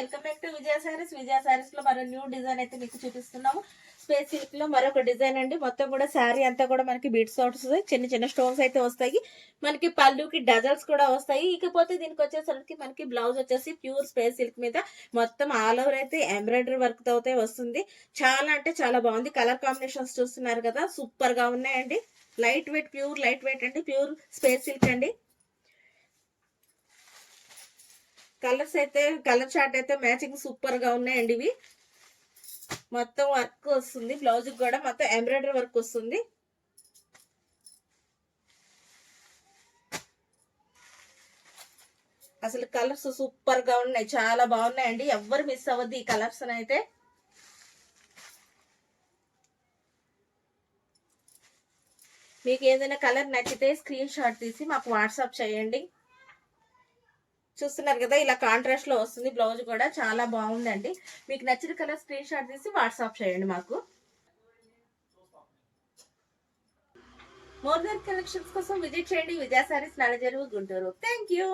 Welcome back to విజయ సారీస్. విజయ సారీస్ లో మరో new design అయితే మీకు చూపిస్తున్నాము. స్పేస్ సిల్క్ లో మరొక డిజైన్ అండి. మొత్తం కూడా శారీ అంతా కూడా మనకి బీడ్స్ వస్తాయి, చిన్న చిన్న స్టోన్స్ అయితే వస్తాయి. మనకి పళ్ళుకి డజల్స్ కూడా వస్తాయి. ఇకపోతే దీనికి వచ్చేసరికి మనకి బ్లౌజ్ వచ్చేసి ప్యూర్ స్పేస్ సిల్క్ మీద మొత్తం ఆల్ ఓవర్ అయితే ఎంబ్రాయిడరీ వర్క్ తో అయితే వస్తుంది. చాలా అంటే చాలా బాగుంది. కలర్ కాంబినేషన్స్ చూస్తున్నారు కదా, సూపర్ గా ఉన్నాయండి. Light weight, pure light weight అండి, ప్యూర్ స్పేస్ సిల్క్ అండి. కలర్స్ అయితే కలర్ చార్ట్ అయితే మ్యాచింగ్ సూపర్ గా ఉన్నాయండి. ఇవి మొత్తం వర్క్ వస్తుంది, బ్లౌజ్ కూడా మొత్తం ఎంబ్రాయిడరీ వర్క్ వస్తుంది. అసలు కలర్స్ సూపర్ గా ఉన్నాయి, చాలా బాగున్నాయండి. ఎవ్వరు మిస్ అవ్వద్దు ఈ కలర్స్ అయితే. మీకు ఏదైనా కలర్ నచ్చితే స్క్రీన్ షాట్ తీసి మాకు వాట్సాప్ చేయండి. చూస్తున్నారు కదా, ఇలా కాంట్రాస్ట్ లో వస్తుంది. బ్లౌజ్ కూడా చాలా బాగుందండి. మీకు నచ్చిన కలర్ స్క్రీన్ షాట్ తీసి వాట్సాప్ చేయండి మాకు. మోర్ దెన్ కలెక్షన్స్ కోసం విజిట్ చేయండి Vijaya sarees, Nallajaruvu, Guntur. Thank you.